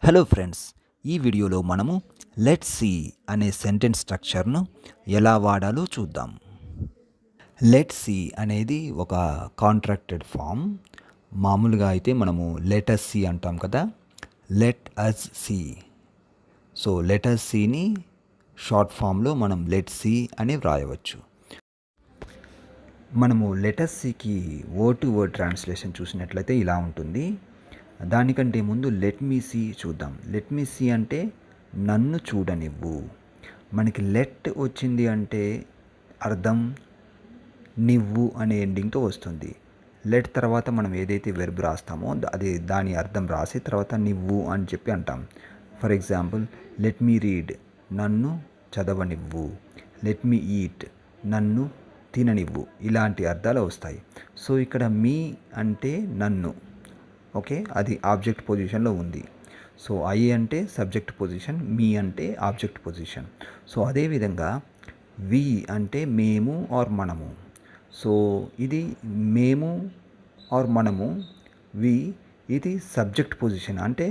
Hello friends, ఈ వీడియోలో మనము లెట్స్ సీ అనే సెంటెన్స్ స్ట్రక్చర్ను ఎలా వాడాలో చూద్దాం. లెట్స్ సీ అనేది ఒక కాంట్రాక్టెడ్ ఫామ్. మామూలుగా అయితే మనము లెట్ అస్ సీ అంటాం కదా, let us see. So let us సీని షార్ట్ ఫామ్లో మనం లెట్స్ సీ అని వ్రాయవచ్చు. మనము లెట్ అస్ సీకి వర్డ్ టు వర్డ్ ట్రాన్స్లేషన్ చూసినట్లయితే ఇలా ఉంటుంది. దానికంటే ముందు లెట్ మీ సీ చూద్దాం. లెట్ మీ సీ అంటే నన్ను చూడనివ్వు. మనకి లెట్ వచ్చింది అంటే అర్థం నివ్వు అనే ఎండింగ్తో వస్తుంది. లెట్ తర్వాత మనం ఏదైతే వెర్బ్ రాస్తామో అది దాని అర్థం రాసి తర్వాత నివ్వు అని చెప్పి అంటాం. For example, let me read, నన్ను చదవనివ్వు. లెట్ మీ ఈట్, నన్ను తిననివ్వు. ఇలాంటి అర్థాలు వస్తాయి. సో ఇక్కడ మీ అంటే నన్ను, ఓకే, అది ఆబ్జెక్ట్ పొజిషన్లో ఉంది. సో ఐ అంటే సబ్జెక్ట్ పొజిషన్, మీ అంటే ఆబ్జెక్ట్ పొజిషన్. సో అదేవిధంగా వి అంటే మేము ఆర్ మనము. సో ఇది మేము ఆర్ మనము. వి ఇది సబ్జెక్ట్ పొజిషన్, అంటే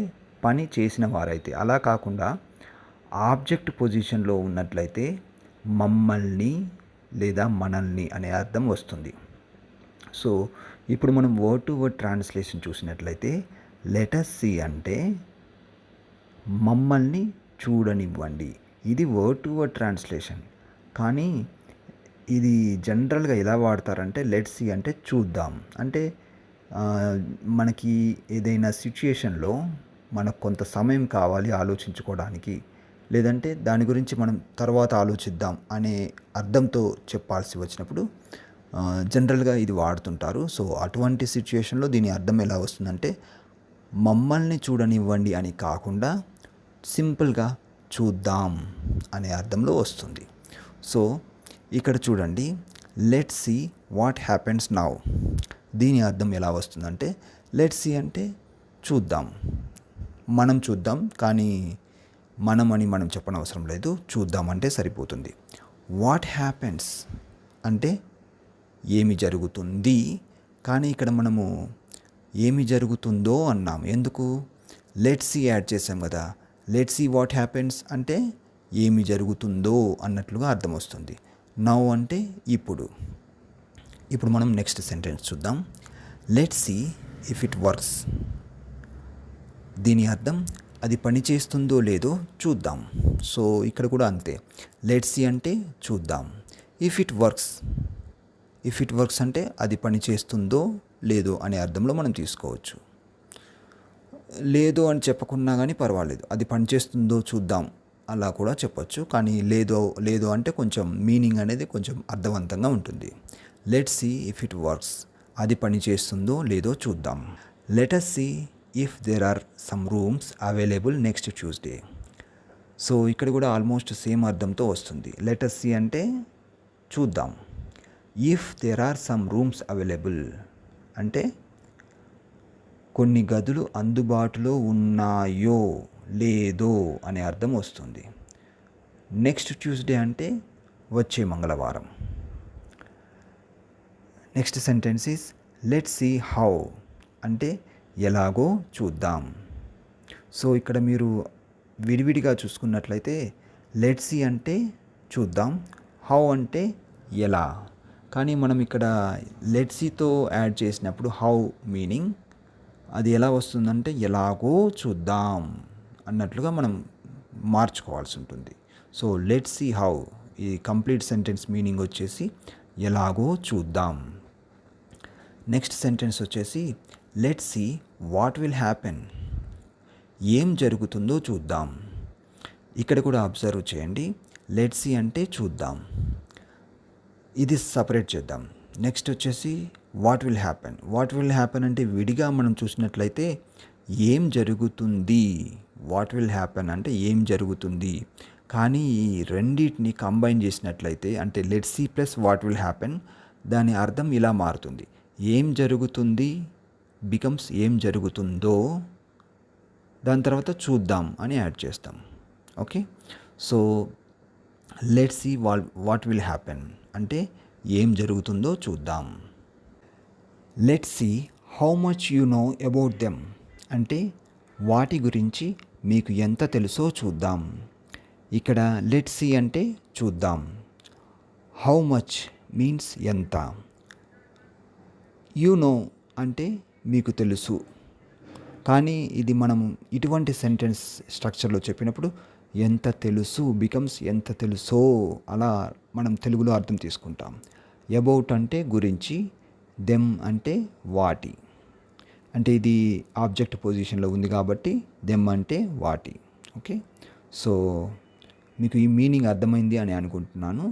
పని చేసిన వారైతే. అలా కాకుండా ఆబ్జెక్ట్ పొజిషన్లో ఉన్నట్లయితే మమ్మల్ని లేదా మనల్ని అనే అర్థం వస్తుంది. సో ఇప్పుడు మనం వర్డ్ టు వర్డ్ ట్రాన్స్లేషన్ చూసినట్లయితే లెట్ అస్ సీ అంటే మమ్మల్ని చూడనివ్వండి. ఇది వర్డ్ టు వర్డ్ ట్రాన్స్లేషన్. కానీ ఇది జనరల్గా ఎలా వాడతారంటే లెట్ సీ అంటే చూద్దాం. అంటే మనకి ఏదైనా సిచ్యుయేషన్లో మనకు కొంత సమయం కావాలి ఆలోచించుకోవడానికి, లేదంటే దాని గురించి మనం తర్వాత ఆలోచిద్దాం అనే అర్థంతో చెప్పాల్సి వచ్చినప్పుడు జనరల్గా ఇది వాడుతుంటారు. సో అటువంటి సిచ్యుయేషన్లో దీని అర్థం ఎలా వస్తుందంటే మమ్మల్ని చూడనివ్వండి అని కాకుండా సింపుల్గా చూద్దాం అనే అర్థంలో వస్తుంది. సో ఇక్కడ చూడండి, let's see what happens now. దీని అర్థం ఎలా వస్తుందంటే లెట్స్ సీ అంటే చూద్దాం, మనం చూద్దాం. కానీ మనం అని మనం చెప్పనవసరం లేదు, చూద్దాం అంటే సరిపోతుంది. వాట్ హ్యాపెన్స్ అంటే ఏమి జరుగుతుంది. కానీ ఇక్కడ మనము ఏమి జరుగుతుందో అన్నాం. ఎందుకు? లెట్స్ సీ యాడ్ చేసాం కదా. లెట్స్ సీ వాట్ హ్యాపెన్స్ అంటే ఏమి జరుగుతుందో అన్నట్లుగా అర్థం వస్తుంది. నౌ అంటే ఇప్పుడు. ఇప్పుడు మనం నెక్స్ట్ సెంటెన్స్ చూద్దాం. Let's see if it works. దీని అర్థం అది పని చేస్తుందో లేదో చూద్దాం. సో ఇక్కడ కూడా అంతే. లెట్స్ సీ అంటే చూద్దాం. If it works, if it works అంటే అది పని చేస్తుందో లేదో అనే అర్థంలో మనం తీసుకోవచ్చు. లేదు అని చెప్పకున్నా కానీ పర్వాలేదు, అది పని చేస్తుందో చూద్దాం అలా కూడా చెప్పొచ్చు. కానీ లేదో అంటే కొంచెం మీనింగ్ అనేది కొంచెం అర్థవంతంగా ఉంటుంది. Let's see if it works, అది పని చేస్తుందో లేదో చూద్దాం. Let us see if there are some rooms available next Tuesday. So ఇక్కడ కూడా ఆల్మోస్ట్ సేమ్ అర్థంతో వస్తుంది. లెట్ అస్ సీ అంటే చూద్దాం. If there are some rooms available అంటే కొన్ని గదులు అందుబాటులో ఉన్నాయో లేదో అనే అర్థం వస్తుంది. నెక్స్ట్ ట్యూస్డే అంటే వచ్చే మంగళవారం. Next sentence is let's see how అంటే ఎలాగో చూద్దాం. సో ఇక్కడ మీరు విడివిడిగా చూసుకున్నట్లయితే లెట్స్ సీ అంటే చూద్దాం, హౌ అంటే ఎలా. కానీ మనం ఇక్కడ లెట్స్ సీతో యాడ్ చేసినప్పుడు హౌ మీనింగ్ అది ఎలా వస్తుందంటే ఎలాగో చూద్దాం అన్నట్లుగా మనం మార్చుకోవాల్సి ఉంటుంది. సో లెట్స్ సీ హౌ, ఈ కంప్లీట్ సెంటెన్స్ మీనింగ్ వచ్చేసి ఎలాగో చూద్దాం. నెక్స్ట్ సెంటెన్స్ వచ్చేసి let's see what will happen. ఏం జరుగుతుందో చూద్దాం. ఇక్కడ కూడా అబ్జర్వ్ చేయండి. లెట్స్ సీ అంటే చూద్దాం, ఇది సపరేట్ చేద్దాం. నెక్స్ట్ వచ్చేసి what will happen. What will happen అంటే విడిగా మనం చూసినట్లయితే ఏం జరుగుతుంది. వాట్ విల్ హ్యాపెన్ అంటే ఏం జరుగుతుంది. కానీ ఈ రెండింటిని కంబైన్ చేసినట్లయితే అంటే let's C plus what will happen, దాని అర్థం ఇలా మారుతుంది. ఏం జరుగుతుంది బికమ్స్ ఏం జరుగుతుందో, దాని తర్వాత చూద్దాం అని యాడ్ చేస్తాం. Okay, so let's see what will happen అంటే ఏం జరుగుతుందో చూద్దాం. Let's see how much you know about them అంటే వాటి గురించి మీకు ఎంత తెలుసో చూద్దాం. ఇక్కడ లెట్స్ సీ అంటే చూద్దాం. హౌ మచ్ మీన్స్ ఎంత. యు నో అంటే మీకు తెలుసు. కానీ ఇది మనం ఇటువంటి సెంటెన్స్ స్ట్రక్చర్లో చెప్పినప్పుడు ఎంత తెలుసు బికమ్స్ ఎంత తెలుసో, అలా మనం తెలుగులో అర్థం తీసుకుంటాం. అబౌట్ అంటే గురించి, దెమ్ అంటే వాటి. అంటే ఇది ఆబ్జెక్ట్ పొజిషన్లో ఉంది కాబట్టి దెమ్ అంటే వాటి. ఓకే, సో మీకు ఈ మీనింగ్ అర్థమైంది అని అనుకుంటున్నాను.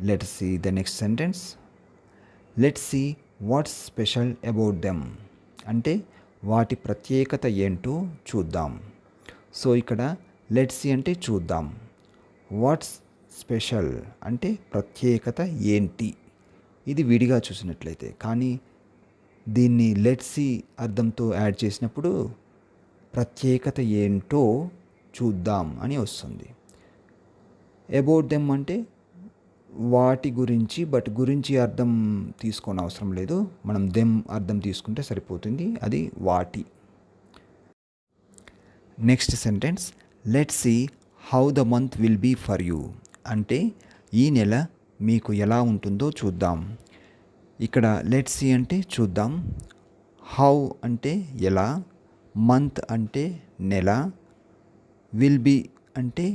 Let's see the next sentence. Let's see what's special about them అంటే వాటి ప్రత్యేకత ఏంటో చూద్దాం. సో ఇక్కడ లెట్స్ సీ అంటే చూద్దాం, వాట్స్ స్పెషల్ అంటే ప్రత్యేకత ఏంటి. ఇది విడిగా చూసినట్లయితే, కానీ దీన్ని లెట్స్ సీ అర్థంతో యాడ్ చేసినప్పుడు ప్రత్యేకత ఏంటో చూద్దాం అని వస్తుంది. అబౌట్ దెమ్ అంటే వాటి గురించి, బట్ గురించి అర్థం తీసుకోని అవసరం లేదు, మనం దెమ్ అర్థం తీసుకుంటే సరిపోతుంది, అది వాటి. Next sentence, let's see how the month will be for you అంటే ఈ నెల మీకు ఎలా ఉంటుందో చూద్దాం. ఇక్కడ లెట్స్ సీ అంటే చూద్దాం, హౌ అంటే ఎలా, మంత్ అంటే నెల, విల్ బీ అంటే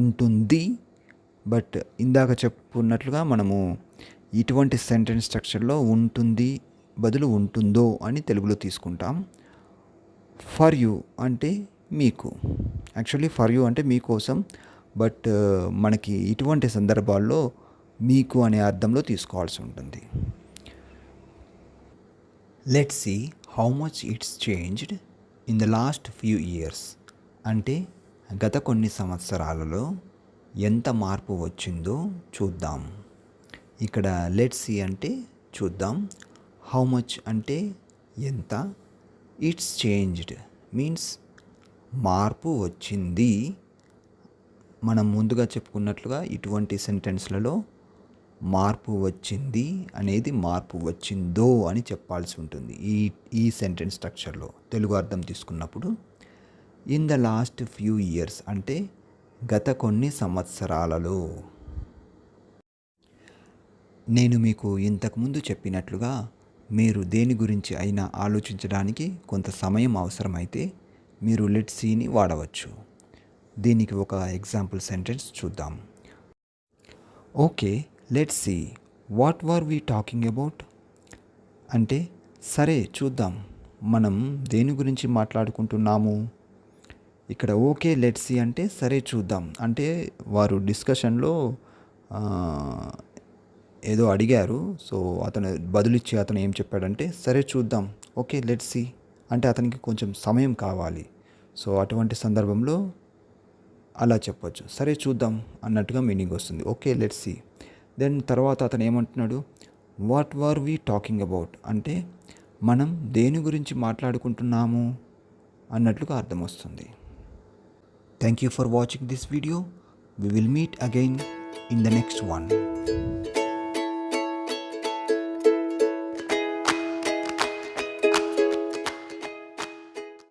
ఉంటుంది. బట్ ఇందాక చెప్పుకున్నట్లుగా మనము ఇటువంటి సెంటెన్స్ స్ట్రక్చర్లో ఉంటుంది బదులు ఉంటుందో అని తెలుగులో తీసుకుంటాం. ఫర్ యూ అంటే మీకు, యాక్చువల్లీ ఫర్ యూ అంటే మీకోసం, బట్ మనకి ఇటువంటి సందర్భాల్లో మీకు అనే అర్థంలో తీసుకోవాల్సి ఉంటుంది. Let's see how much it's changed in the last few years అంటే గత కొన్ని సంవత్సరాలలో ఎంత మార్పు వచ్చిందో చూద్దాం. ఇక్కడ లెట్స్ సీ అంటే చూద్దాం, హౌ మచ్ అంటే ఎంత, ఇట్స్ చేంజ్డ్ మీన్స్ మార్పు వచ్చింది. మనం ముందుగా చెప్పుకున్నట్లుగా ఇటువంటి సెంటెన్స్లలో మార్పు వచ్చింది అనేది మార్పు వచ్చిందో అని చెప్పాల్సి ఉంటుంది. ఈ సెంటెన్స్ స్ట్రక్చర్లో తెలుగు అర్థం తీసుకున్నప్పుడు in the last few years అంటే గత కొన్ని సంవత్సరాలలో. నేను మీకు ఇంతకుముందు చెప్పినట్లుగా మీరు దేని గురించి అయినా ఆలోచించడానికి కొంత సమయం అవసరమైతే మీరు లెట్స్ సీని వాడవచ్చు. దీనికి ఒక ఎగ్జాంపుల్ సెంటెన్స్ చూద్దాం. Okay, let's see what were we talking about అంటే సరే చూద్దాం మనం దేని గురించి మాట్లాడుకుంటున్నాము. ఇక్కడ ఓకే లెట్స్ సీ అంటే సరే చూద్దాం అంటే వారు డిస్కషన్లో ఏదో అడిగారు, సో అతను బదులిచ్చి అతను ఏం చెప్పాడంటే సరే చూద్దాం, ఓకే లెట్స్ సీ అంటే అతనికి కొంచెం సమయం కావాలి. సో అటువంటి సందర్భంలో అలా చెప్పొచ్చు, సరే చూద్దాం అన్నట్టుగా మీనింగ్ వస్తుంది, ఓకే లెట్స్ సీ. దెన్ తర్వాత అతను ఏమంటున్నాడు, what were we talking about అంటే మనం దేని గురించి మాట్లాడుకుంటున్నాము అన్నట్లుగా అర్థం వస్తుంది. Thank you for watching this video. We will meet again in the next one.